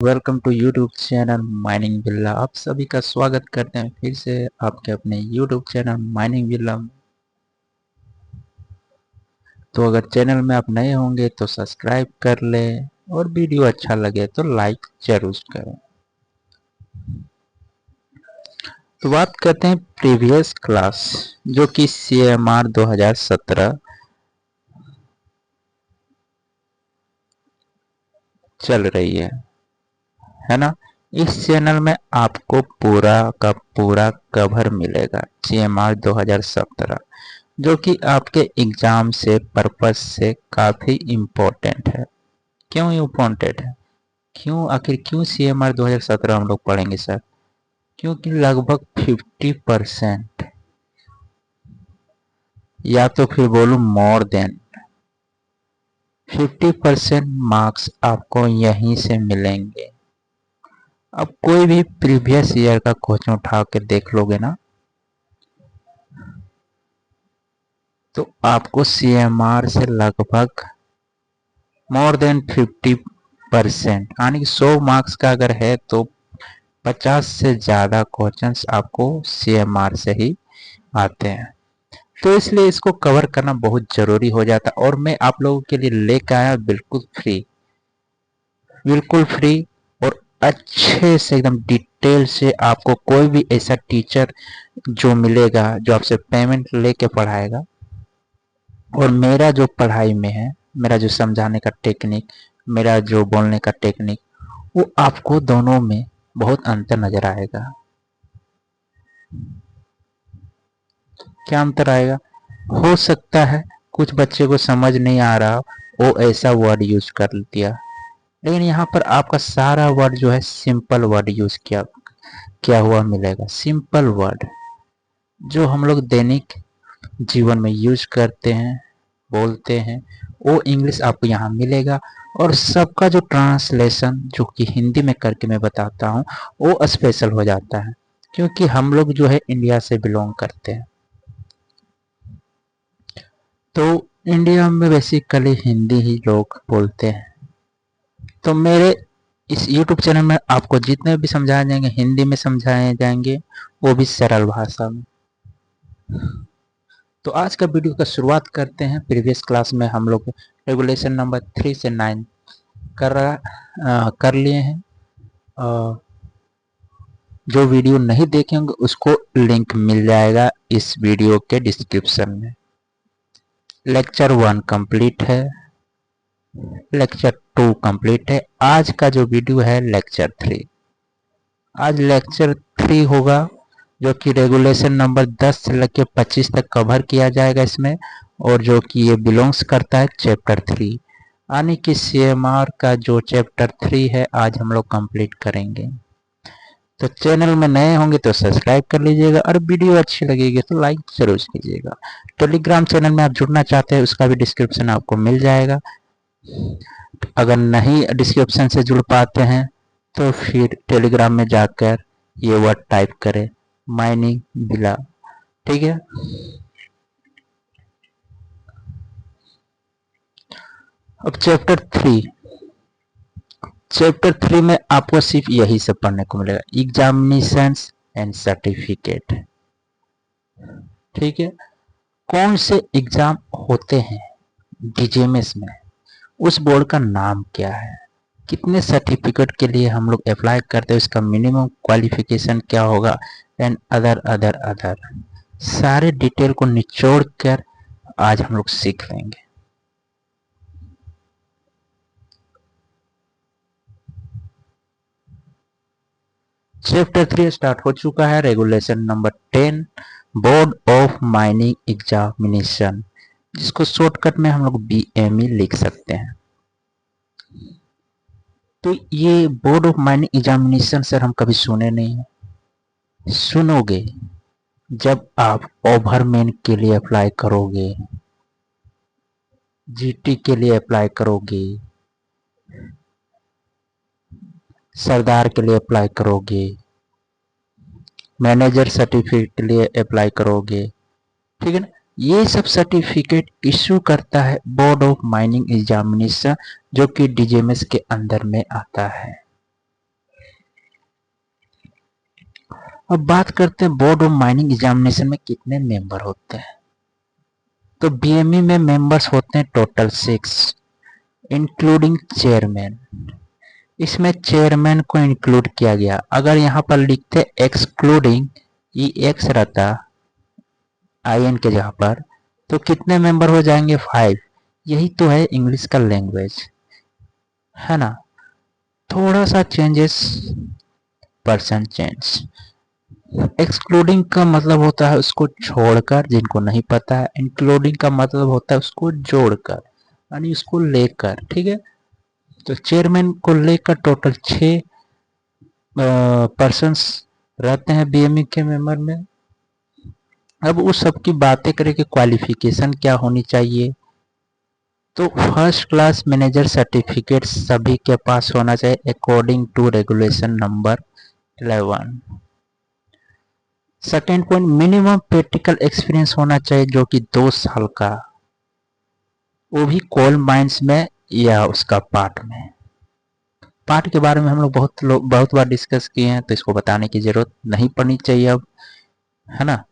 Welcome to YouTube channel mining Billa. आप सभी का स्वागत करते हैं फिर से आपके अपने यूट्यूब चैनल माइनिंग बिल्ला में। तो अगर चैनल में आप नए होंगे तो सब्सक्राइब कर लें और वीडियो अच्छा लगे तो लाइक जरूर करें। तो बात करते हैं प्रीवियस क्लास जो कि CMR 2017 चल रही है ना। इस चैनल में आपको पूरा का पूरा कवर मिलेगा CMR 2017 जो कि आपके एग्जाम से पर्पस से काफी इम्पोर्टेंट है। क्यों इम्पोर्टेंट है, क्यों CMR 2017 हम लोग पढ़ेंगे सर? क्योंकि लगभग 50% या तो फिर बोलूं मोर देन 50% मार्क्स आपको यहीं से मिलेंगे। अब कोई भी प्रीवियस ईयर का क्वेश्चन उठा के देख लोगे ना तो आपको CMR से लगभग मोर देन 50% यानी कि 100 मार्क्स का अगर है तो 50 से ज़्यादा क्वेश्चंस आपको CMR से ही आते हैं। तो इसलिए इसको कवर करना बहुत ज़रूरी हो जाता है और मैं आप लोगों के लिए लेकर आया बिल्कुल फ्री और अच्छे से एकदम डिटेल से। आपको कोई भी ऐसा टीचर जो मिलेगा जो आपसे पेमेंट लेके पढ़ाएगा और मेरा जो पढ़ाई में है, मेरा जो समझाने का टेक्निक, मेरा जो बोलने का टेक्निक, वो आपको दोनों में बहुत अंतर नजर आएगा। क्या अंतर आएगा? हो सकता है कुछ बच्चे को समझ नहीं आ रहा, वो ऐसा वर्ड यूज कर दिया, लेकिन यहाँ पर आपका सारा वर्ड जो है सिंपल वर्ड यूज किया हुआ मिलेगा। सिंपल वर्ड जो हम लोग दैनिक जीवन में यूज करते हैं, बोलते हैं, वो इंग्लिश आपको यहाँ मिलेगा। और सबका जो ट्रांसलेशन जो कि हिंदी में करके मैं बताता हूँ वो स्पेशल हो जाता है, क्योंकि हम लोग जो है इंडिया से बिलोंग करते हैं। तो इंडिया में बेसिकली हिंदी ही लोग बोलते हैं। तो मेरे इस YouTube चैनल में आपको जितने भी समझाए जाएंगे हिंदी में समझाए जाएंगे, वो भी सरल भाषा में। तो आज का वीडियो का शुरुआत करते हैं। प्रीवियस क्लास में हम लोग रेगुलेशन नंबर 3 से 9 कर लिए हैं। जो वीडियो नहीं देखेंगे उसको लिंक मिल जाएगा इस वीडियो के डिस्क्रिप्शन में। लेक्चर 1 कंप्लीट है, लेक्चर 2 कंप्लीट है। आज का जो वीडियो है लेक्चर 3। आज लेक्चर 3 होगा जो कि रेगुलेशन नंबर 10 से लेकर 25 तक कवर किया जाएगा इसमें, और जो कि ये बिलोंग्स करता है चैप्टर 3, यानी कि CMR का जो चैप्टर 3 है आज हम लोग कंप्लीट करेंगे। तो चैनल में नए होंगे तो सब्सक्राइब कर लीजिएगा और वीडियो अच्छी लगेगी तो लाइक जरूर कीजिएगा। टेलीग्राम चैनल में आप जुड़ना चाहते हैं उसका भी डिस्क्रिप्शन आपको मिल जाएगा। अगर नहीं डिस्क्रिप्शन से जुड़ पाते हैं तो फिर टेलीग्राम में जाकर ये वर्ड टाइप करें, माइनिंग बिला, ठीक है। अब चैप्टर 3 में आपको सिर्फ यही सब पढ़ने को मिलेगा, एग्जामिनेशंस एंड सर्टिफिकेट, ठीक है। कौन से एग्जाम होते हैं DGMS में, उस बोर्ड का नाम क्या है, कितने सर्टिफिकेट के लिए हम लोग अप्लाई करते हैं, उसका मिनिमम क्वालिफिकेशन क्या होगा, एंड अदर सारे डिटेल को निचोड़ कर आज हम लोग सीख लेंगे। चैप्टर 3 स्टार्ट हो चुका है। Regulation number 10 board of mining examination, जिसको शॉर्टकट में हम लोग BME लिख सकते हैं। तो ये board of mining examination sir हम कभी सुने नहीं है। सुनोगे जब आप ओवरमैन के लिए अप्लाई करोगे, GT के लिए अप्लाई करोगे, सरदार के लिए अप्लाई करोगे, मैनेजर सर्टिफिकेट के लिए अप्लाई करोगे, ठीक है ना। ये सब सर्टिफिकेट इशू करता है बोर्ड ऑफ माइनिंग एग्जामिनेशन जो कि DGMS के अंदर में आता है। अब बात करते हैं बोर्ड ऑफ माइनिंग एग्जामिनेशन में कितने मेंबर होते हैं। तो बीएमई में मेंबर्स होते हैं टोटल 6 इंक्लूडिंग चेयरमैन। इसमें चेयरमैन को इंक्लूड किया गया। अगर यहाँ पर लिखते एक्सक्लूडिंग, ये एक्स रहता आईएन के जगह पर, तो कितने मेंबर हो जाएंगे 5। यही तो है इंग्लिश का लैंग्वेज, है ना। थोड़ा सा चेंजेस, पर्सन चेंज। एक्सक्लूडिंग का मतलब होता है उसको छोड़कर, जिनको नहीं पता है। इंक्लूडिंग का मतलब होता है उसको जोड़कर, यानी उसको लेकर, ठीक है। तो चेयरमैन को लेकर टोटल 6 पर्सन्स रहते हैं बीएमई के मेंबर में। अब उस सब की बातें करें कि क्वालिफिकेशन क्या होनी चाहिए, तो फर्स्ट क्लास मैनेजर सर्टिफिकेट सभी के पास होना चाहिए according to regulation number 11। Second point, minimum practical experience होना चाहिए जो कि 2 साल का, वो भी कोल माइंस में या उसका पार्ट में। पार्ट के बारे में हम लोग बहुत बार डिस्कस किए हैं, तो इसको बताने की जरूरत नहीं पड़नी चाहिए अब, है ना।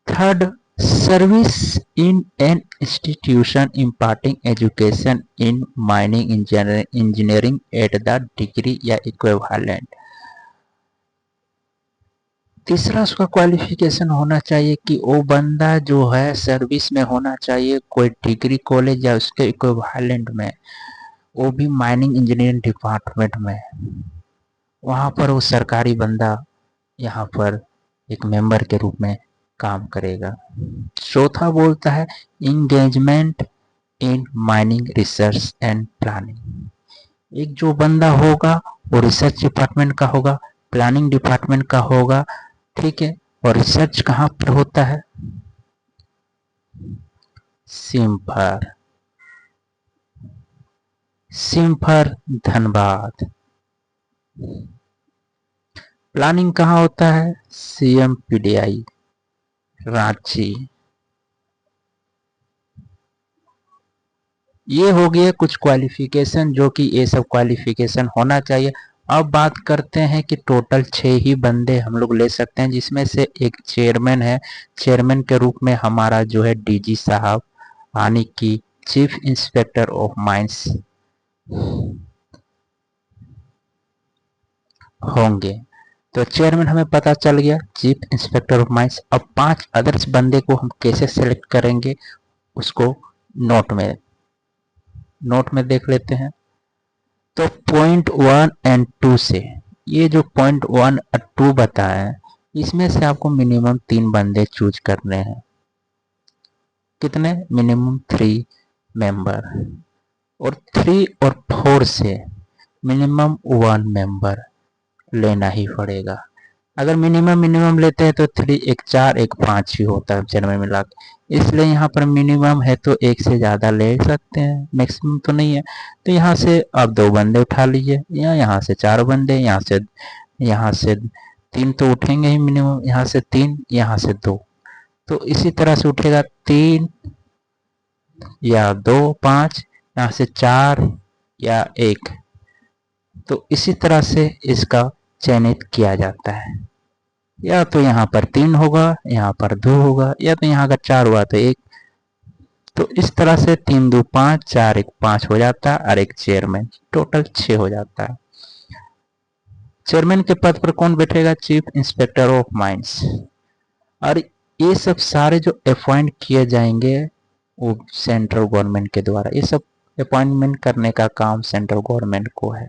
Third, service in an institution imparting education in mining engineering at the degree या इक्विवेलेंट। तीसरा उसका क्वालिफिकेशन होना चाहिए कि वो बंदा जो है सर्विस में होना चाहिए कोई डिग्री कॉलेज या उसके इक्विवेलेंट में, वो भी माइनिंग इंजीनियरिंग डिपार्टमेंट में, वहाँ पर वो सरकारी बंदा यहाँ पर एक मेंबर के रूप में काम करेगा। चौथा बोलता है engagement in mining research and planning. एक जो बंदा होगा वो रिसर्च डिपार्टमेंट का होगा, प्लानिंग डिपार्टमेंट का होगा, ठीक है। और रिसर्च कहाँ पर होता है, सिम्फर, सिम्फर धनबाद। प्लानिंग कहाँ होता है, सीएमपीडीआई रांची। ये हो गया कुछ क्वालिफिकेशन, जो कि ये सब क्वालिफिकेशन होना चाहिए। अब बात करते हैं कि टोटल 6 ही बंदे हम लोग ले सकते हैं, जिसमें से एक चेयरमैन है। चेयरमैन के रूप में हमारा जो है डीजी साहब, यानी कि चीफ इंस्पेक्टर ऑफ माइंस होंगे। तो चेयरमैन हमें पता चल गया, चीफ इंस्पेक्टर ऑफ माइंस। अब 5 अदर्स बंदे को हम कैसे सेलेक्ट करेंगे, उसको नोट में देख लेते हैं। तो पॉइंट 1 एंड 2 से, ये जो पॉइंट 1 और 2 बताए, इसमें से आपको मिनिमम 3 बंदे चूज करने हैं। कितने, मिनिमम 3 मेंबर। और 3 और 4 से मिनिमम 1 मेंबर लेना ही पड़ेगा। अगर मिनिमम लेते हैं तो 3 एक 4 एक 5 ही होता है जन्म मिला के। इसलिए यहाँ पर मिनिमम है तो एक से ज़्यादा ले सकते हैं, मैक्सिमम तो नहीं है। तो यहाँ से आप 2 बंदे उठा लीजिए, या यहाँ से 4 बंदे, यहाँ से 3 तो उठेंगे ही मिनिमम, यहाँ से 3, यहाँ से 2। तो इसी तरह से उठेगा 3 या 2 5, यहाँ से 4 या 1। तो इसी तरह से इसका चयनित किया जाता है। या तो यहाँ पर 3 होगा, यहाँ पर 2 होगा, या तो यहाँ अगर 4 हुआ तो 1। तो इस तरह से 3 2 5, 4 1 5 हो जाता है, और एक चेयरमैन, टोटल 6 हो जाता है। चेयरमैन के पद पर कौन बैठेगा, चीफ इंस्पेक्टर ऑफ माइंस। और ये सब सारे जो अपॉइंट किए जाएंगे वो सेंट्रल गवर्नमेंट के द्वारा, ये सब अपॉइंटमेंट करने का काम सेंट्रल गवर्नमेंट को है।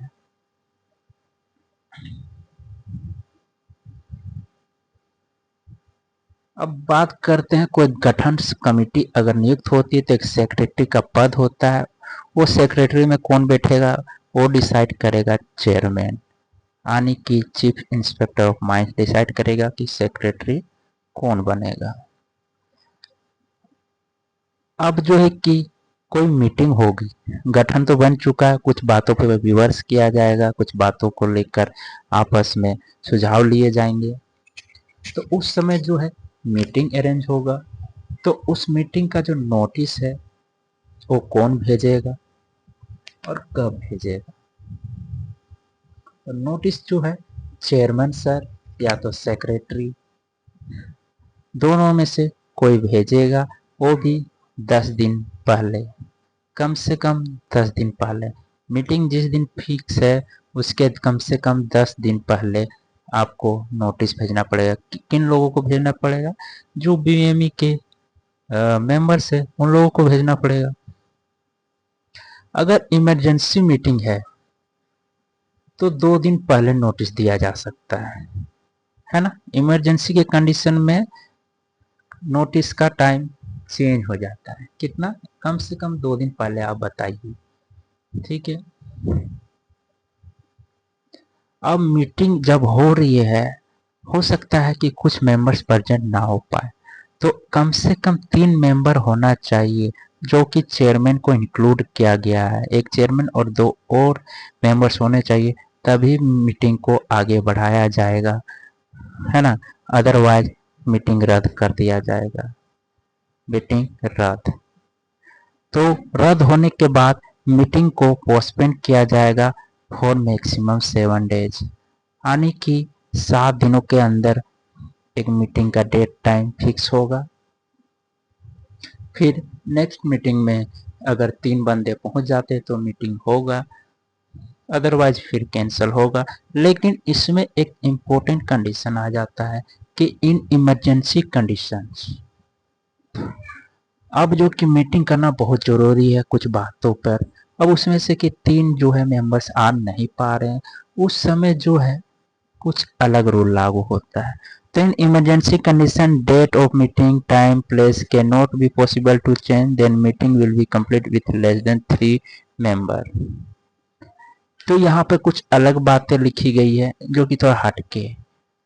अब बात करते हैं कोई गठन कमेटी अगर नियुक्त होती है तो एक सेक्रेटरी का पद होता है। वो सेक्रेटरी में कौन बैठेगा, वो डिसाइड करेगा चेयरमैन, यानी कि chief inspector of mines decide करेगा कि सेक्रेटरी कौन बनेगा। अब जो है कि कोई मीटिंग होगी, गठन तो बन चुका है, कुछ बातों पर विमर्श किया जाएगा, कुछ बातों को लेकर आपस में सुझाव लिए जाएंगे। तो उस समय जो है मीटिंग अरेंज होगा। तो उस मीटिंग का जो नोटिस है वो कौन भेजेगा और कब भेजेगा। तो नोटिस जो है चेयरमैन सर या तो सेक्रेटरी, दोनों में से कोई भेजेगा, वो भी 10 दिन पहले, कम से कम 10 दिन पहले। मीटिंग जिस दिन फिक्स है उसके कम से कम 10 दिन पहले आपको नोटिस भेजना पड़ेगा। किन लोगों को भेजना पड़ेगा? जो बीएमई के मेंबर्स है उन लोगों को भेजना पड़ेगा। अगर इमरजेंसी मीटिंग है तो 2 दिन पहले नोटिस दिया जा सकता है ना। इमरजेंसी के कंडीशन में नोटिस का टाइम चेंज हो जाता है। कितना? कम से कम 2 दिन पहले आप बताइए, ठीक है। अब मीटिंग जब हो रही है, हो सकता है कि कुछ मेंबर्स प्रेजेंट ना हो पाए, तो कम से कम 3 मेंबर होना चाहिए, जो कि चेयरमैन को इंक्लूड किया गया है। एक चेयरमैन और 2 और मेंबर्स होने चाहिए, तभी मीटिंग को आगे बढ़ाया जाएगा, है ना। अदरवाइज मीटिंग रद्द कर दिया जाएगा। मीटिंग रद्द, तो रद्द होने के बाद मीटिंग को पोस्टपोन किया जाएगा फॉर मैक्सिमम 7 डेज, यानी कि 7 दिनों के अंदर एक मीटिंग का डेट टाइम फिक्स होगा। फिर नेक्स्ट मीटिंग में अगर 3 बंदे पहुंच जाते तो मीटिंग होगा, अदरवाइज फिर कैंसिल होगा। लेकिन इसमें एक इम्पोर्टेंट कंडीशन आ जाता है कि इन इमरजेंसी कंडीशंस, अब जो कि मीटिंग करना बहुत ज़रूरी है कुछ बातों पर, अब उसमें से कि 3 जो है मेंबर्स आ नहीं पा रहे हैं, उस समय जो है कुछ अलग रूल लागू होता है। तो in emergency condition date of meeting time place can not be possible to change, then meeting will be complete with less than 3 member. तो यहाँ पे कुछ अलग बातें लिखी गई है जो कि थोड़ा हटके,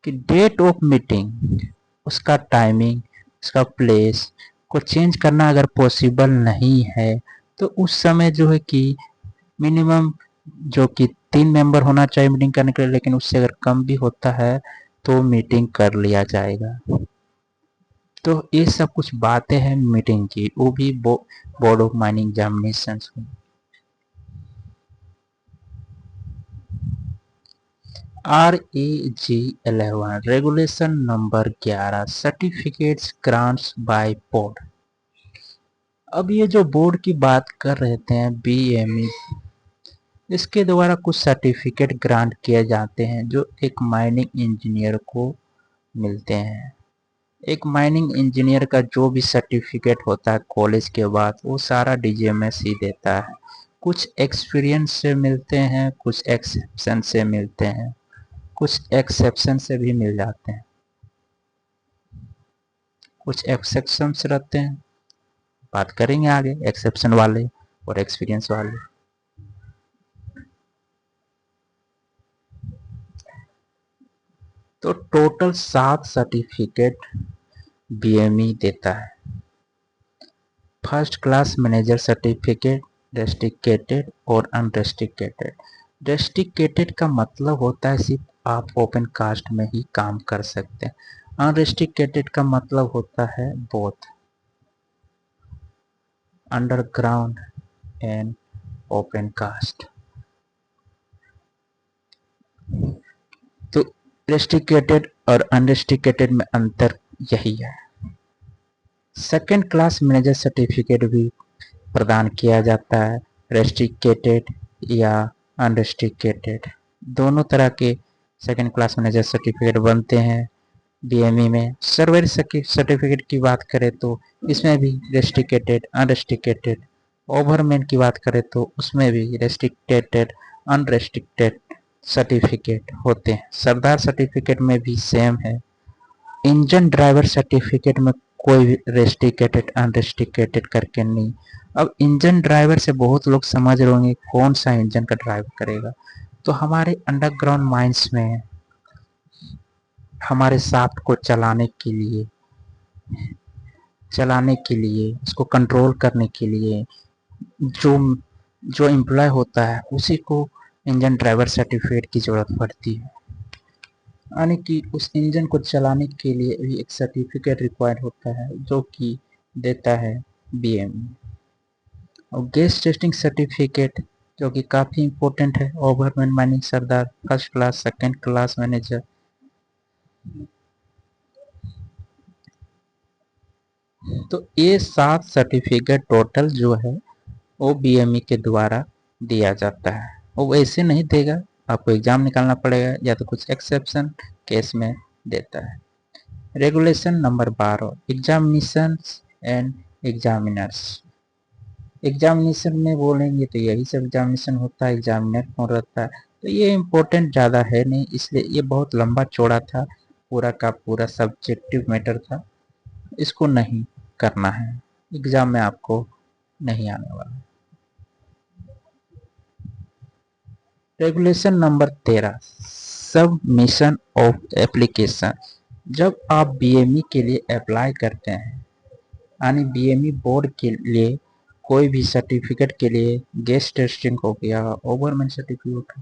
कि डेट ऑफ मीटिंग, उसका टाइमिंग, उसका प्लेस को चेंज करना अगर पॉसिबल नहीं है तो उस समय जो है कि मिनिमम जो कि 3 मेंबर होना चाहिए मीटिंग करने के लिए, लेकिन उससे अगर कम भी होता है तो मीटिंग कर लिया जाएगा। तो ये सब कुछ बातें हैं मीटिंग की, वो भी board of mining examination. REG 11 regulation number 11 certificates grants by board. अब ये जो बोर्ड की बात कर रहे थे बीएमई, इसके द्वारा कुछ सर्टिफिकेट ग्रांट किए जाते हैं जो एक माइनिंग इंजीनियर को मिलते हैं। एक माइनिंग इंजीनियर का जो भी सर्टिफिकेट होता है कॉलेज के बाद, वो सारा डीजीएमएस ही देता है। कुछ एक्सपीरियंस से मिलते हैं, कुछ एक्सेप्शन से मिलते हैं, कुछ एक्सेप्शन से भी मिल जाते हैं, कुछ एक्सेप्शंस रहते हैं, बात करेंगे आगे एक्सेप्शन वाले और एक्सपीरियंस वाले। तो टोटल 7 सर्टिफिकेट बीएमई देता है। First class manager certificate, restricted और अनरेस्ट्रिक्टेड। रेस्ट्रिक्टेड का मतलब होता है सिर्फ आप ओपन कास्ट में ही काम कर सकते हैं। अनरेस्ट्रिक्टेड का मतलब होता है both underground and open cast. तो रेस्ट्रिक्टेड और अनरेस्ट्रिक्टेड में अंतर यही है। सेकेंड क्लास मैनेजर सर्टिफिकेट भी प्रदान किया जाता है, रेस्ट्रिक्टेड या अनरेस्ट्रिक्टेड, दोनों तरह के सेकेंड क्लास मैनेजर सर्टिफिकेट बनते हैं बीएमई में। सर्वर सर्टिफिकेट की बात करें तो इसमें भी रेस्ट्रिक्टेड अनरेस्ट्रिक्टेड, ओवरमैन की बात करें तो उसमें भी रेस्ट्रिक्टेड अनरेस्ट्रिक्टेड सर्टिफिकेट होते हैं। सरदार सर्टिफिकेट में भी सेम है। इंजन ड्राइवर सर्टिफिकेट में कोई रेस्ट्रिक्टेड अनरेस्ट्रिक्टेड करके नहीं। अब इंजन ड्राइवर से बहुत लोग समझ रहे होंगे कौन सा इंजन का ड्राइव करेगा। तो हमारे अंडरग्राउंड माइंस में हमारे शाफ्ट को चलाने के लिए उसको कंट्रोल करने के लिए जो जो एम्प्लॉय होता है उसी को इंजन ड्राइवर सर्टिफिकेट की ज़रूरत पड़ती है, यानी कि उस इंजन को चलाने के लिए भी एक सर्टिफिकेट रिक्वायर्ड होता है जो कि देता है बीएमई। और गैस टेस्टिंग सर्टिफिकेट जो कि काफ़ी इम्पोर्टेंट है। ओवरमैन माइनिंग सरदार, first class, second class manager. तो ये 7 सर्टिफिकेट टोटल जो है वो बीएमई के द्वारा दिया जाता है। वो वैसे नहीं देगा, आपको एग्जाम निकालना पड़ेगा या तो कुछ एक्सेप्शन केस में देता है। Regulation number 12, examination and examiners. Examination में बोलेंगे तो यही सब एग्जामिनेशन होता है, एग्जामिनर कौन रहता है, तो ये इम्पोर्टेंट ज़्यादा है नहीं, इसलिए ये बहुत लंबा चौड़ा था, पूरा का पूरा सब्जेक्टिव मैटर था, इसको नहीं करना है, एग्जाम में आपको नहीं आने वाला। Regulation number 13, submission of application. जब आप बीएमई के लिए अप्लाई करते हैं, यानी बीएमई बोर्ड के लिए कोई भी सर्टिफिकेट के लिए, गेस्ट टेस्टिंग हो गया, ओवरमैन सर्टिफिकेट,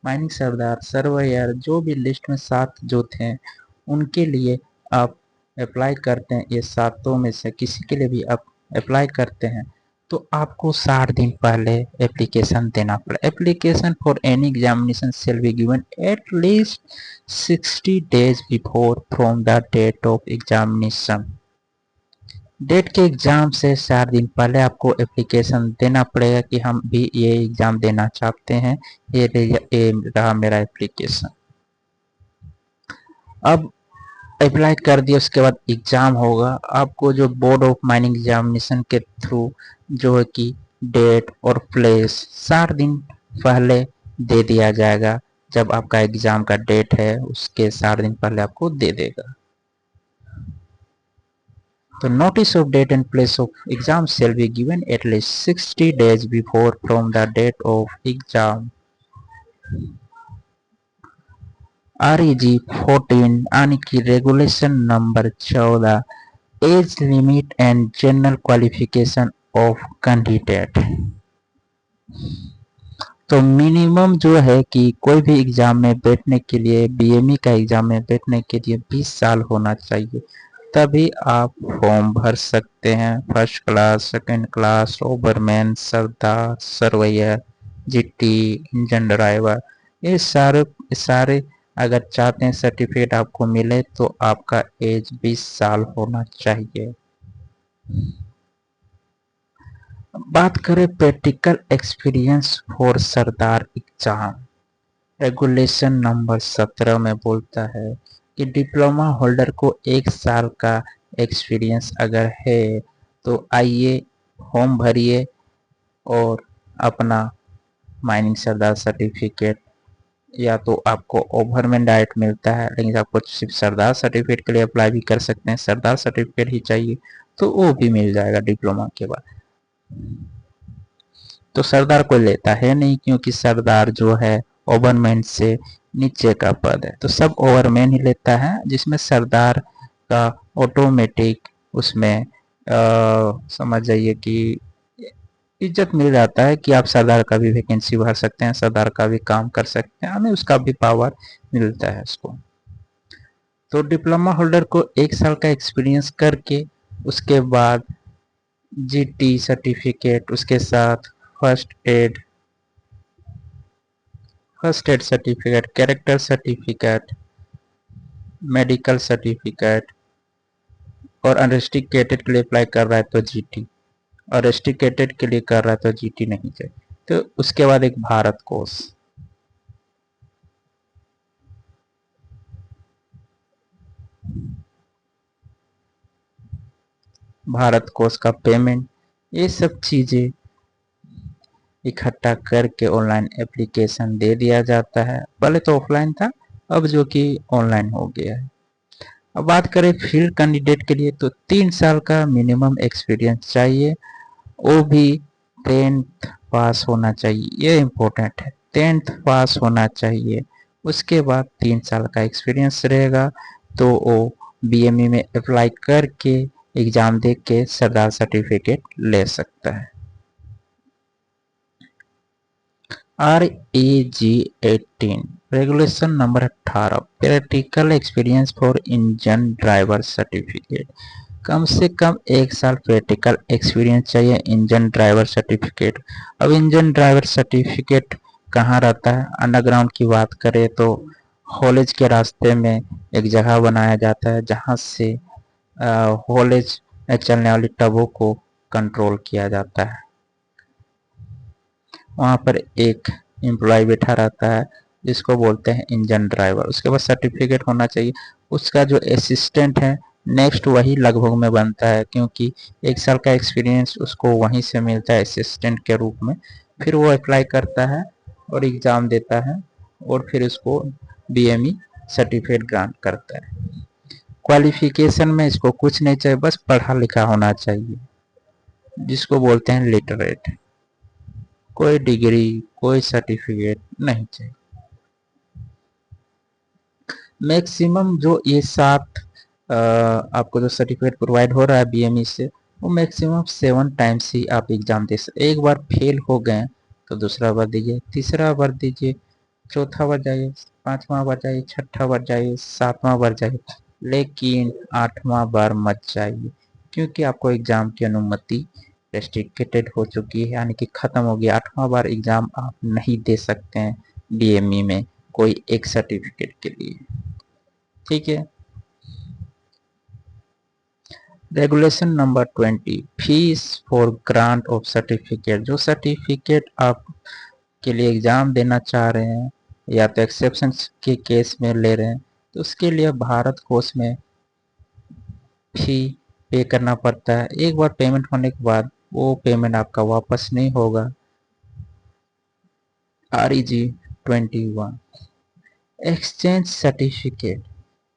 माइनिंग सरदार, सर्वेयर, जो भी लिस्ट में 7 जो थे उनके लिए आप अप्लाई करते हैं, ये सातों में से किसी के लिए भी आप अप्लाई करते हैं तो आपको 60 दिन पहले एप्लीकेशन देना पड़े। Application for any examination shall be given at least 60 days before from the date of examination. Date के एग्जाम से 4 दिन पहले आपको एप्लीकेशन देना पड़ेगा कि हम भी ये एग्जाम देना चाहते हैं, ये रहा मेरा एप्लीकेशन। अब अप्लाई कर दिया, उसके बाद एग्जाम होगा, आपको जो बोर्ड ऑफ माइनिंग एग्जामिनेशन के थ्रू जो है कि डेट और प्लेस 4 दिन पहले दे दिया जाएगा। जब आपका एग्जाम का डेट है उसके 4 दिन पहले आपको दे देगा। तो notice of date and place of exam shall be given at least 60 days before from the date of exam. REG 14 यानी कि regulation number 14, age limit and general qualification of candidate. तो मिनिमम जो है कि कोई भी एग्जाम में बैठने के लिए, बीएमई का एग्जाम में बैठने के लिए 20 साल होना चाहिए, तभी आप फॉर्म भर सकते हैं। First class, second class, overman, सरदार, सर्वेयर, जीटी, इंजन ड्राइवर, ये सारे अगर चाहते हैं सर्टिफिकेट आपको मिले तो आपका एज 20 साल होना चाहिए। बात करें practical experience for Sardar exam, regulation number 17 में बोलता है कि डिप्लोमा होल्डर को 1 साल का एक्सपीरियंस अगर है तो आइए फॉर्म भरिए और अपना माइनिंग सरदार सर्टिफिकेट, या तो आपको ओवरमैन डायरेक्ट मिलता है, लेकिन आपको सिर्फ सरदार सर्टिफिकेट के लिए अप्लाई भी कर सकते हैं, सरदार सर्टिफिकेट ही चाहिए तो वो भी मिल जाएगा डिप्लोमा के बाद। तो सरदार कोई लेता है नहीं, क्योंकि सरदार जो है ओवरमैन से नीचे का पद है, तो सब ओवरमैन ही लेता है, जिसमें सरदार का ऑटोमेटिक उसमें समझ जाइए कि इज्जत मिल जाता है कि आप सरदार का भी वैकेंसी भर सकते हैं, सरदार का भी काम कर सकते हैं, हमें उसका भी पावर मिलता है उसको। तो डिप्लोमा होल्डर को 1 साल का एक्सपीरियंस करके उसके बाद जीटी सर्टिफिकेट, उसके साथ first aid certificate, character certificate, medical certificate, और अनरेस्ट्रिक्टेड के लिए अप्लाई कर रहा है तो जीटी, और रेस्ट्रिक्टेड के लिए कर रहा है तो जीटी नहीं चाहिए। तो उसके बाद एक भारत कोष, भारत कोष का पेमेंट, ये सब चीजें इकट्ठा करके ऑनलाइन एप्लीकेशन दे दिया जाता है। पहले तो ऑफलाइन था, अब जो कि ऑनलाइन हो गया है। अब बात करें फील्ड कैंडिडेट के लिए तो 3 साल का मिनिमम एक्सपीरियंस चाहिए, वो भी 10th पास होना चाहिए, ये इम्पोर्टेंट है, 10th पास होना चाहिए। उसके बाद 3 साल का एक्सपीरियंस रहेगा तो वो बीएमई में अप्लाई करके एग्जाम दे के सरदार सर्टिफिकेट ले सकता है। REG 18, regulation number 18, practical experience for engine driver certificate. कम से कम 1 साल प्रैक्टिकल एक्सपीरियंस चाहिए। Engine driver certificate. अब इंजन ड्राइवर सर्टिफिकेट कहाँ रहता है? अंडरग्राउंड की बात करें तो हॉलेज के रास्ते में एक जगह बनाया जाता है जहाँ से हॉलेज में चलने वाली टबों को कंट्रोल किया जाता है। वहाँ पर एक एम्प्लॉय बैठा रहता है जिसको बोलते हैं इंजन ड्राइवर। उसके पास सर्टिफिकेट होना चाहिए। उसका जो असिस्टेंट है नेक्स्ट वही लगभग में बनता है, क्योंकि 1 साल का एक्सपीरियंस उसको वहीं से मिलता है असिस्टेंट के रूप में। फिर वो अप्लाई करता है और एग्ज़ाम देता है और फिर उसको BME सर्टिफिकेट ग्रांट करता है। क्वालिफिकेशन में इसको कुछ नहीं चाहिए, बस पढ़ा लिखा होना चाहिए, जिसको बोलते हैं लिटरेट। कोई डिग्री कोई सर्टिफिकेट नहीं चाहिए। मैक्सिमम जो ये 7 आपको जो सर्टिफिकेट प्रोवाइड हो रहा है BME से, वो मैक्सिमम 7 टाइम्स ही आप एग्जाम दे सकते। एक बार फेल हो गए तो दूसरा बार दीजिए, तीसरा बार दीजिए, चौथा बार जाइए, 5वां बार जाइए, छठा बार जाइए, 7वां बार जाइए, लेकिन 8वां बार मत जाइए, क्योंकि आपको एग्जाम की अनुमति रेस्ट्रिक्टेड हो चुकी है, यानी कि खत्म हो गया। 8वां बार एग्जाम आप नहीं दे सकते हैं BME में कोई एक सर्टिफिकेट के लिए। ठीक है। Regulation number 20, fees for grant of certificate. जो सर्टिफिकेट आप के लिए एग्जाम देना चाह रहे हैं या तो एक्सेप्शन के केस में ले रहे हैं, तो उसके लिए भारत कोष में फी पे करना पड़ता है। एक बार पेमेंट होने के बाद वो पेमेंट आपका वापस नहीं होगा। REG 21 exchange certificate.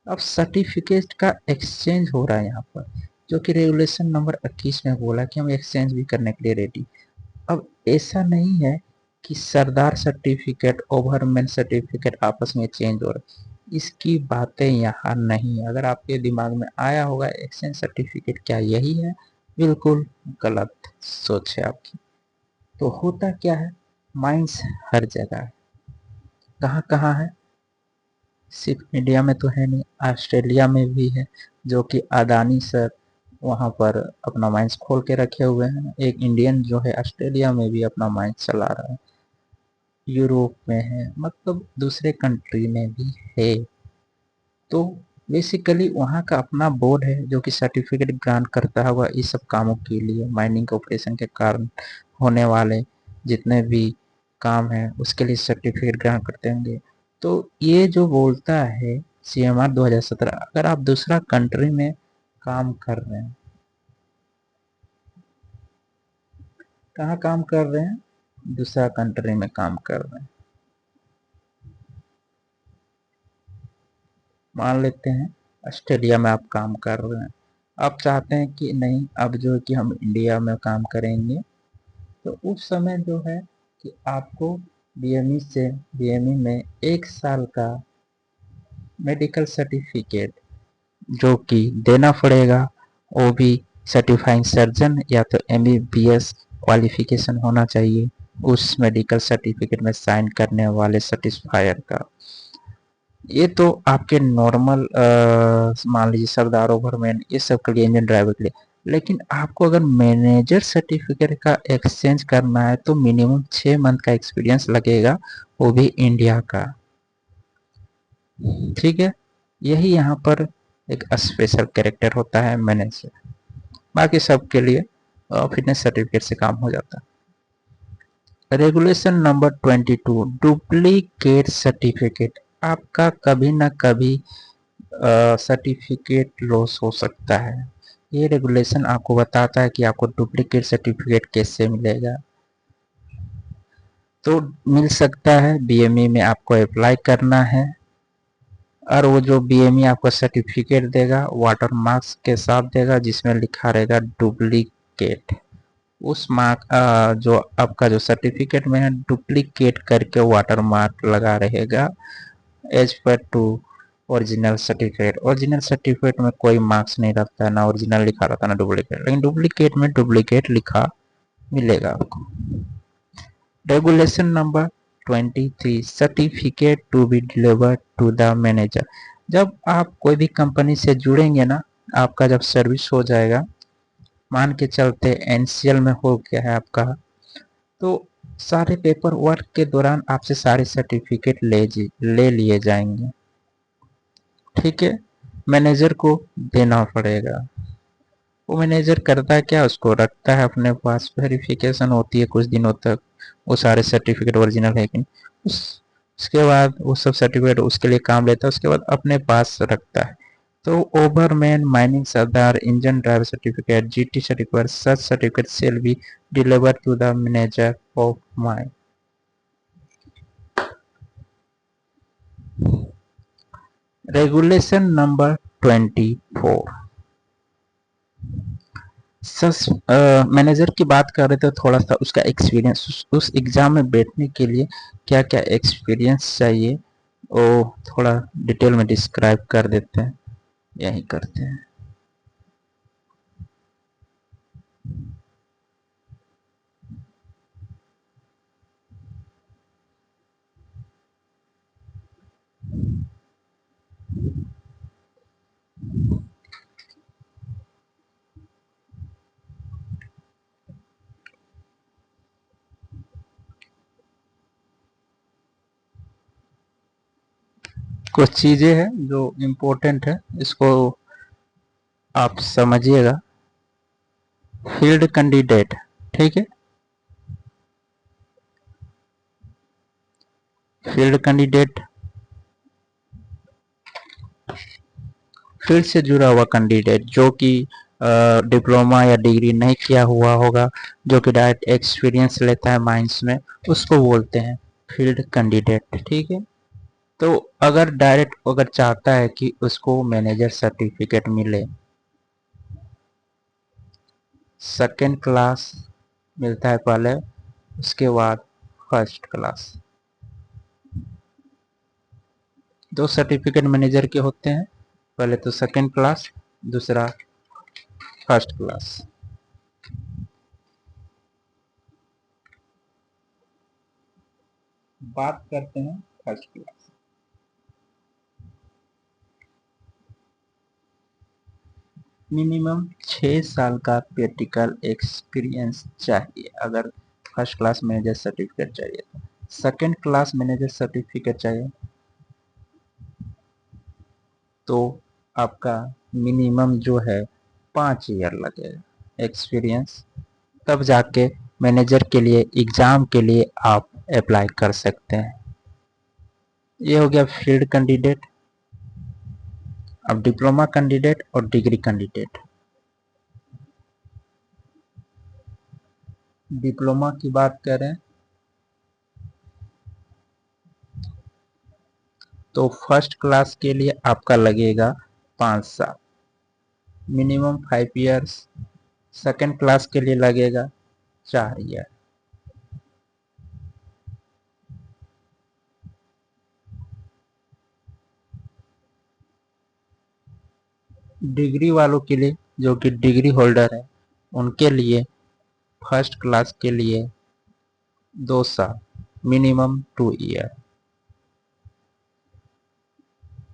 अब सर्टिफिकेट का एक्सचेंज हो रहा है यहाँ पर, जो कि रेगुलेशन नंबर 21 में बोला कि हम एक्सचेंज भी करने के लिए रेडी। अब ऐसा नहीं है कि सरदार सर्टिफिकेट ओवरमैन सर्टिफिकेट आपस में चेंज हो रहा है, इसकी बातें यहाँ नहीं। अगर आपके दिमाग में आया होगा एक्सचेंज सर्टिफिकेट क्या यही है, बिल्कुल गलत सोच है आपकी। तो होता क्या है, माइंस हर जगह है। कहाँ कहाँ है? सिर्फ इंडिया में तो है नहीं, ऑस्ट्रेलिया में भी है, जो कि अदानी सर वहाँ पर अपना माइंस खोल के रखे हुए हैं। एक इंडियन जो है ऑस्ट्रेलिया में भी अपना माइंस चला रहा है, यूरोप में है, मतलब दूसरे कंट्री में भी है। तो बेसिकली वहाँ का अपना बोर्ड है जो कि सर्टिफिकेट ग्रांट करता है वह इस सब कामों के लिए। माइनिंग ऑपरेशन के कारण होने वाले जितने भी काम हैं उसके लिए सर्टिफिकेट ग्रांट करते होंगे। तो ये जो बोलता है CMR 2017, अगर आप दूसरा कंट्री में काम कर रहे हैं, कहाँ काम कर रहे हैं? दूसरा कंट्री में काम कर रहे हैं, मान लेते हैं ऑस्ट्रेलिया में आप काम कर रहे हैं। आप चाहते हैं कि नहीं अब जो है कि हम इंडिया में काम करेंगे, तो उस समय जो है कि आपको BME में 1 साल का मेडिकल सर्टिफिकेट जो कि देना पड़ेगा। वो भी सर्टिफाइंग सर्जन या तो MBBS क्वालिफिकेशन होना चाहिए उस मेडिकल सर्टिफिकेट में साइन करने वाले सर्टिफायर का। ये तो आपके नॉर्मल मान लीजिए सरदार ओवरमैन ये सब के लिए, इंजन ड्राइवर के लिए। लेकिन आपको अगर मैनेजर सर्टिफिकेट का एक्सचेंज करना है तो मिनिमम 6 मंथ का एक्सपीरियंस लगेगा, वो भी इंडिया का। ठीक है, यही यहाँ पर एक स्पेशल कैरेक्टर होता है मैनेजर। बाकी सब के लिए फिटनेस सर्टिफिकेट से काम हो जाता है। Regulation number 22, duplicate certificate. आपका कभी ना कभी सर्टिफिकेट लॉस हो सकता है। ये रेगुलेशन आपको बताता है कि आपको डुप्लीकेट सर्टिफिकेट कैसे मिलेगा। तो मिल सकता है BME में आपको अप्लाई करना है, और वो जो BME आपको सर्टिफिकेट देगा वाटर मार्क्स के साथ देगा जिसमें लिखा रहेगा डुप्लीकेट। उस मार्क जो आपका जो सर्टिफिकेट में है डुप्लीकेट करके वाटर मार्क लगा रहेगा एज पर to original certificate. Original certificate में कोई मार्क्स नहीं रहता है, ना ओरिजिनल लिखा रहता है ना डुप्लीकेट, लेकिन डुप्लीकेट में डुप्लीकेट लिखा मिलेगा आपको। Regulation number 23, certificate to be delivered to the manager. जब आप कोई भी कंपनी से जुड़ेंगे ना, आपका जब सर्विस हो जाएगा, मान के चलते एनसीएल में हो गया है आपका, तो सारे पेपर वर्क के दौरान आपसे सारे सर्टिफिकेट ले लिए जाएंगे। ठीक है, मैनेजर को देना पड़ेगा। वो मैनेजर करता है क्या, उसको रखता है अपने पास, वेरिफिकेशन होती है कुछ दिनों तक, वो सारे सर्टिफिकेट ओरिजिनल है कि नहीं। उसके बाद वो सब सर्टिफिकेट उसके लिए काम लेता है, उसके बाद अपने पास रखता है। तो overman, mining sardar, engine driver certificate, GT certificate, such certificate shall be deliver to the manager of mine. Regulation number 24। Sir manager की बात कर रहे थे, थोड़ा सा उसका एक्सपीरियंस, उस एग्जाम में बैठने के लिए क्या क्या एक्सपीरियंस चाहिए वो थोड़ा डिटेल में डिस्क्राइब कर देते हैं, यही करते हैं। कुछ चीजें हैं जो इम्पोर्टेंट है, इसको आप समझिएगा। फील्ड कैंडिडेट, ठीक है, फील्ड कैंडिडेट, फील्ड से जुड़ा हुआ कैंडिडेट जो कि डिप्लोमा या डिग्री नहीं किया हुआ होगा, जो कि डायरेक्ट एक्सपीरियंस लेता है माइंस में, उसको बोलते हैं फील्ड कैंडिडेट। ठीक है, तो अगर डायरेक्ट अगर चाहता है कि उसको मैनेजर सर्टिफिकेट मिले, सेकेंड क्लास मिलता है पहले, उसके बाद फर्स्ट क्लास। दो सर्टिफिकेट मैनेजर के होते हैं, पहले तो सेकेंड क्लास, दूसरा फर्स्ट क्लास। बात करते हैं फर्स्ट क्लास। मिनिमम 6 साल का प्रैक्टिकल एक्सपीरियंस चाहिए अगर फर्स्ट क्लास मैनेजर सर्टिफिकेट चाहिए। सेकेंड क्लास मैनेजर सर्टिफिकेट चाहिए तो आपका मिनिमम जो है 5 ईयर लगेगा एक्सपीरियंस, तब जाके मैनेजर के लिए एग्जाम के लिए आप अप्लाई कर सकते हैं। ये हो गया फील्ड कैंडिडेट। अब डिप्लोमा कैंडिडेट और डिग्री कैंडिडेट। डिप्लोमा की बात करें तो फर्स्ट क्लास के लिए आपका लगेगा 5 साल, मिनिमम 5 इयर्स। सेकेंड क्लास के लिए लगेगा 4 ईयर। डिग्री वालों के लिए, जो कि डिग्री होल्डर है, उनके लिए फर्स्ट क्लास के लिए 2 साल, minimum 2 year.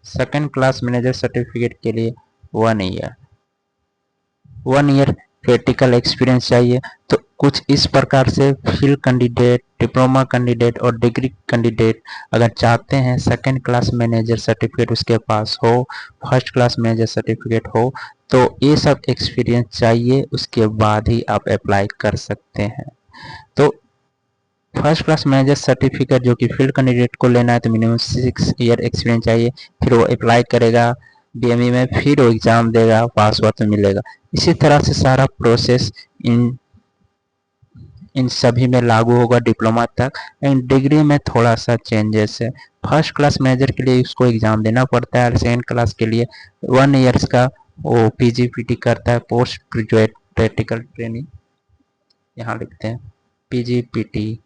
Second class manager certificate के लिए 1 ईयर। 1 ईयर प्रैक्टिकल एक्सपीरियंस चाहिए। तो कुछ इस प्रकार से फील्ड कैंडिडेट, डिप्लोमा कैंडिडेट और डिग्री कैंडिडेट अगर चाहते हैं सेकेंड क्लास मैनेजर सर्टिफिकेट उसके पास हो, फर्स्ट क्लास मैनेजर सर्टिफिकेट हो, तो ये सब एक्सपीरियंस चाहिए, उसके बाद ही आप अप्लाई कर सकते हैं। तो फर्स्ट क्लास मैनेजर सर्टिफिकेट जो कि फील्ड कैंडिडेट को लेना है तो मिनिमम 6 ईयर एक्सपीरियंस चाहिए। फिर वो अप्लाई करेगा बीएमई में, फिर वो एग्जाम देगा, पास हुआ तो मिलेगा। इसी तरह से सारा प्रोसेस इन इन सभी में लागू होगा डिप्लोमा तक। एंड डिग्री में थोड़ा सा चेंजेस है। फर्स्ट क्लास मैनेजर के लिए उसको एग्जाम देना पड़ता है, और सेकेंड क्लास के लिए 1 ईयर्स का वो पीजीपीटी करता है, पोस्ट ग्रेजुएट प्रैक्टिकल ट्रेनिंग, यहाँ लिखते हैं पीजीपीटी।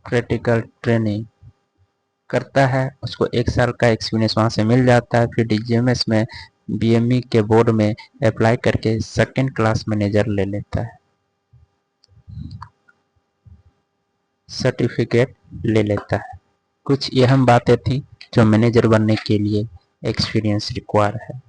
प्रैक्टिकल ट्रेनिंग करता है, उसको 1 साल का एक्सपीरियंस वहाँ से मिल जाता है। फिर डीजीएमएस में बीएमई के बोर्ड में अप्लाई करके सेकेंड क्लास मैनेजर ले लेता है। सर्टिफिकेट ले लेता है। कुछ अहम बातें थी जो मैनेजर बनने के लिए एक्सपीरियंस रिक्वायर है।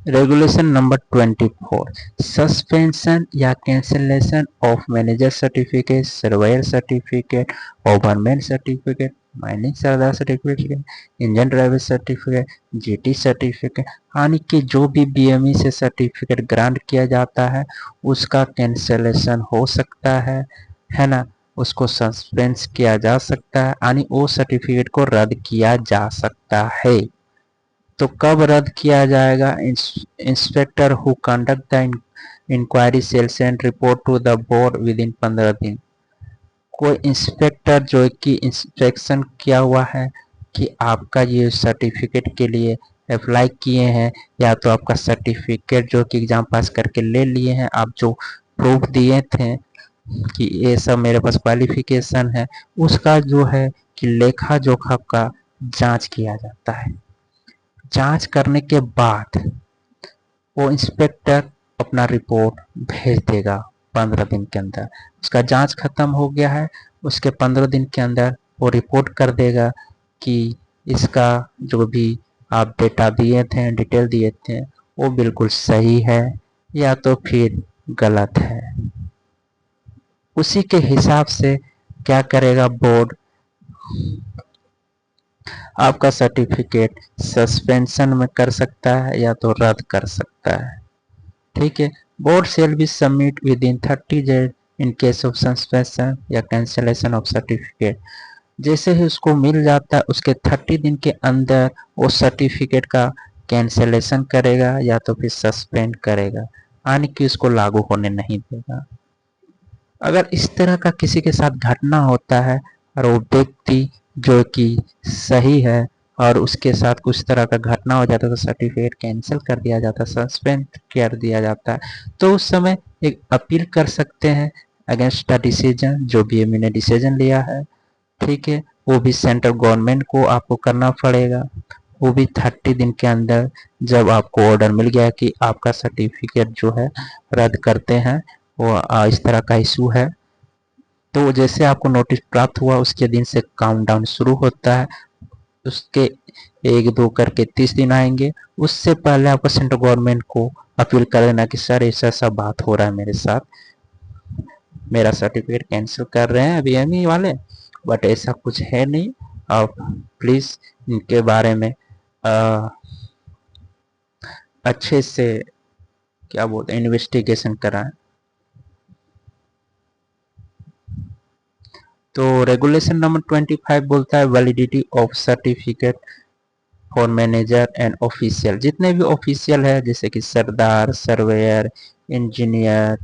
रेगुलेशन नंबर 24, सस्पेंशन या cancellation of manager certificate, surveyor certificate, ओवरमैन certificate, mining Sardar certificate, engine driver certificate, GT certificate, यानी कि जो भी बीएमई से सर्टिफिकेट ग्रांट किया जाता है उसका कैंसिलेशन हो सकता है ना, उसको सस्पेंस किया जा सकता है, यानी वो सर्टिफिकेट को रद्द किया जा सकता है। तो कब रद्द किया जाएगा? Inspector who conduct the inquiry shall send report to the board within 15 दिन। कोई इंस्पेक्टर जो कि इंस्पेक्शन किया हुआ है कि आपका ये सर्टिफिकेट के लिए अप्लाई किए हैं, या तो आपका सर्टिफिकेट जो कि एग्जाम पास करके ले लिए हैं, आप जो प्रूफ दिए थे कि ये सब मेरे पास क्वालिफिकेशन है, उसका जो है कि लेखा जोखा का जांच किया जाता है। जांच करने के बाद वो इंस्पेक्टर अपना रिपोर्ट भेज देगा 15 दिन के अंदर। उसका जांच खत्म हो गया है, उसके 15 दिन के अंदर वो रिपोर्ट कर देगा कि इसका जो भी आप डेटा दिए थे, डिटेल दिए थे, वो बिल्कुल सही है या तो फिर गलत है। उसी के हिसाब से क्या करेगा बोर्ड, आपका सर्टिफिकेट सस्पेंशन में कर सकता है या तो रद्द कर सकता है। ठीक है। Board shall be submit with in 30 days in case of suspension या कैंसिलेशन ऑफ सर्टिफिकेट। जैसे ही उसको मिल जाता है उसके 30 दिन के अंदर वो सर्टिफिकेट का कैंसिलेशन करेगा या तो फिर सस्पेंड करेगा, यानी कि उसको लागू होने नहीं देगा। अगर इस तरह का किसी के साथ घटना होता है और वो व्यक्ति जो कि सही है और उसके साथ कुछ तरह का घटना हो जाता है तो सर्टिफिकेट कैंसिल कर दिया जाता है, सस्पेंड कर दिया जाता है। तो उस समय एक अपील कर सकते हैं अगेंस्ट द डिसीजन जो बीएमई ने डिसीजन लिया है। ठीक है, वो भी सेंट्रल गवर्नमेंट को आपको करना पड़ेगा, वो भी 30 दिन के अंदर। जब आपको ऑर्डर मिल गया कि आपका सर्टिफिकेट जो है रद्द करते हैं, वो इस तरह का इशू है, तो जैसे आपको नोटिस प्राप्त हुआ उसके दिन से काउंटडाउन शुरू होता है। उसके 1-2 करके 30 दिन आएंगे, उससे पहले आपको सेंट्रल गवर्नमेंट को अपील कर देना कि सर ऐसा ऐसा बात हो रहा है मेरे साथ, मेरा सर्टिफिकेट कैंसिल कर रहे हैं बीएमई वाले, बट ऐसा कुछ है नहीं, आप प्लीज़ इनके बारे में अच्छे से क्या बोलते हैं इन्वेस्टिगेशन कराएं। तो रेगुलेशन नंबर 25 बोलता है validity of certificate for manager and official. जितने भी ऑफिशियल है जैसे कि सरदार, सर्वेयर, इंजीनियर,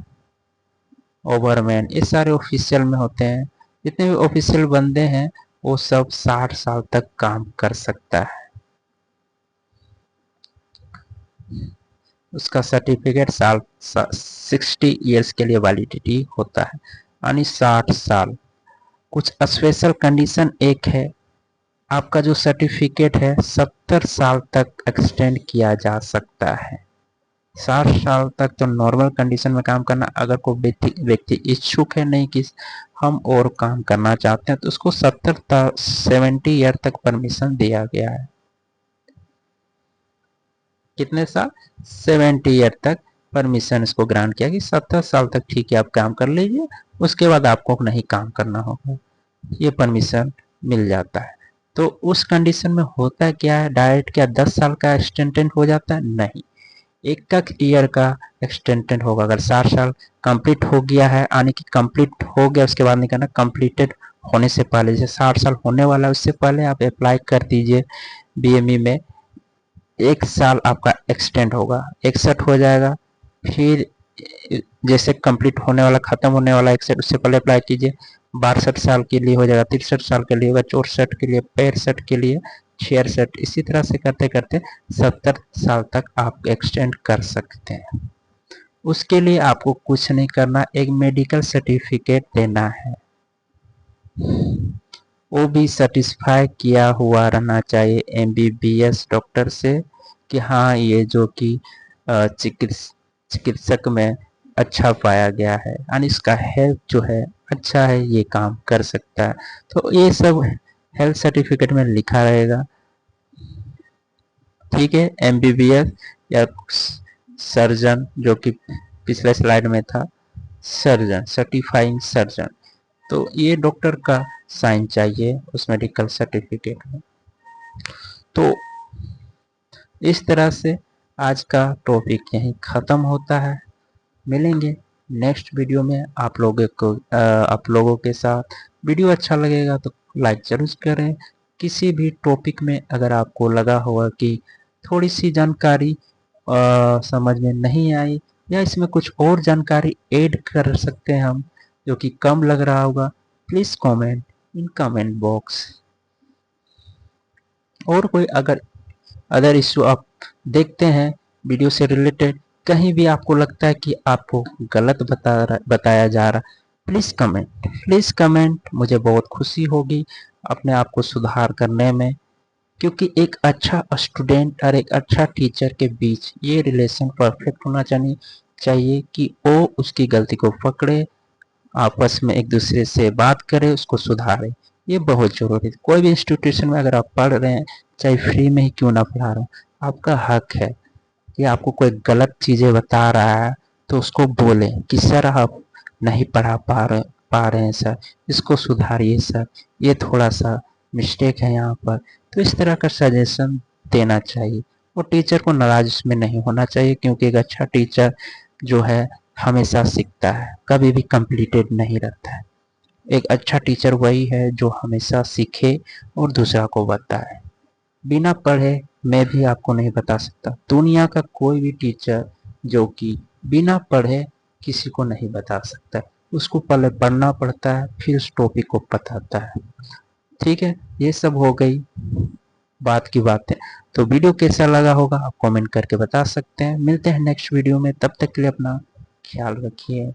ओवरमैन, ये सारे ऑफिशियल में होते हैं। जितने भी ऑफिशियल बंदे हैं वो सब 60 साल तक काम कर सकता है। उसका सर्टिफिकेट 60 ईयर्स के लिए वैलिडिटी होता है, यानी 60 साल। कुछ स्पेशल कंडीशन एक है, आपका जो सर्टिफिकेट है 70 साल तक एक्सटेंड किया जा सकता है। 60 साल तक तो नॉर्मल कंडीशन में काम करना, अगर कोई व्यक्ति इच्छुक है नहीं कि हम और काम करना चाहते हैं तो उसको 70 ईयर तक परमिशन दिया गया है। कितने साल? 70 ईयर तक परमिशन इसको ग्रांट किया कि 70 साल तक ठीक है आप काम कर लीजिए, उसके बाद आपको नहीं काम करना होगा, ये परमिशन मिल जाता है। तो उस कंडीशन में होता क्या है, डायरेक्ट क्या 10 साल का एक्सटेंडेड हो जाता है? नहीं, 1 ईयर का एक्सटेंडेड होगा। अगर 60 साल कंप्लीट हो गया है, यानी कि कंप्लीट हो गया उसके बाद नहीं करना, कंप्लीटेड होने से पहले, जैसे 60 साल होने वाला है उससे पहले आप अप्लाई कर दीजिए बीएमई में, 1 साल आपका एक्सटेंड होगा, 61 हो जाएगा। फिर जैसे कंप्लीट होने वाला, खत्म होने वाला 61, उससे पहले अप्लाई कीजिए, 62 साल के लिए हो जाएगा, 63 साल के लिए होगा, 64 के लिए, 65 के लिए, 66, इसी तरह से करते करते 70 साल तक आप एक्सटेंड कर सकते हैं। उसके लिए आपको कुछ नहीं करना, एक मेडिकल सर्टिफिकेट देना है, वो भी सेटिस्फाई किया हुआ रहना चाहिए एमबीबीएस डॉक्टर से कि हाँ ये जो कि चिकित्सक में अच्छा पाया गया है यानी इसका हेल्थ जो है अच्छा है, ये काम कर सकता है। तो ये सब हेल्थ सर्टिफिकेट में लिखा रहेगा। ठीक है, एमबीबीएस या सर्जन, जो कि पिछले स्लाइड में था, सर्जन, सर्टिफाइंग सर्जन। तो ये डॉक्टर का साइन चाहिए उस मेडिकल सर्टिफिकेट में। तो इस तरह से आज का टॉपिक यहीं ख़त्म होता है। मिलेंगे नेक्स्ट वीडियो में आप लोगों के साथ। वीडियो अच्छा लगेगा तो लाइक जरूर करें। किसी भी टॉपिक में अगर आपको लगा होगा कि थोड़ी सी जानकारी समझ में नहीं आई या इसमें कुछ और जानकारी ऐड कर सकते हैं हम, जो कि कम लग रहा होगा, please comment in comment box. और कोई अगर अदर इशू आप देखते हैं वीडियो से रिलेटेड, कहीं भी आपको लगता है कि आपको गलत बताया जा रहा, प्लीज़ कमेंट, मुझे बहुत खुशी होगी अपने आप को सुधार करने में। क्योंकि एक अच्छा स्टूडेंट और एक अच्छा टीचर के बीच ये रिलेशन परफेक्ट होना चाहिए कि वो उसकी गलती को पकड़े, आपस में एक दूसरे से बात करें, उसको सुधारें। ये बहुत ज़रूरी है। कोई भी इंस्टीट्यूशन में अगर आप पढ़ रहे हैं, चाहे फ्री में ही क्यों ना पढ़ा रहे हो, आपका हक है कि आपको कोई गलत चीज़ें बता रहा है तो उसको बोलें कि सर आप नहीं पढ़ा पा रहे हैं सर, इसको सुधारिए सर, ये थोड़ा सा मिस्टेक है यहाँ पर। तो इस तरह का सजेशन देना चाहिए और टीचर को नाराज उसमें नहीं होना चाहिए, क्योंकि एक अच्छा टीचर जो है हमेशा सीखता है, कभी भी कंप्लीटेड नहीं रहता है। एक अच्छा टीचर वही है जो हमेशा सीखे और दूसरा को बताए। बिना पढ़े मैं भी आपको नहीं बता सकता, दुनिया का कोई भी टीचर जो कि बिना पढ़े किसी को नहीं बता सकता, उसको पहले पढ़ना पड़ता है फिर उस टॉपिक को बताता है। ठीक है, ये सब हो गई बात की बातें। तो वीडियो कैसा लगा होगा आप कमेंट करके बता सकते हैं। मिलते हैं नेक्स्ट वीडियो में, तब तक के लिए अपना ख्याल रखिए।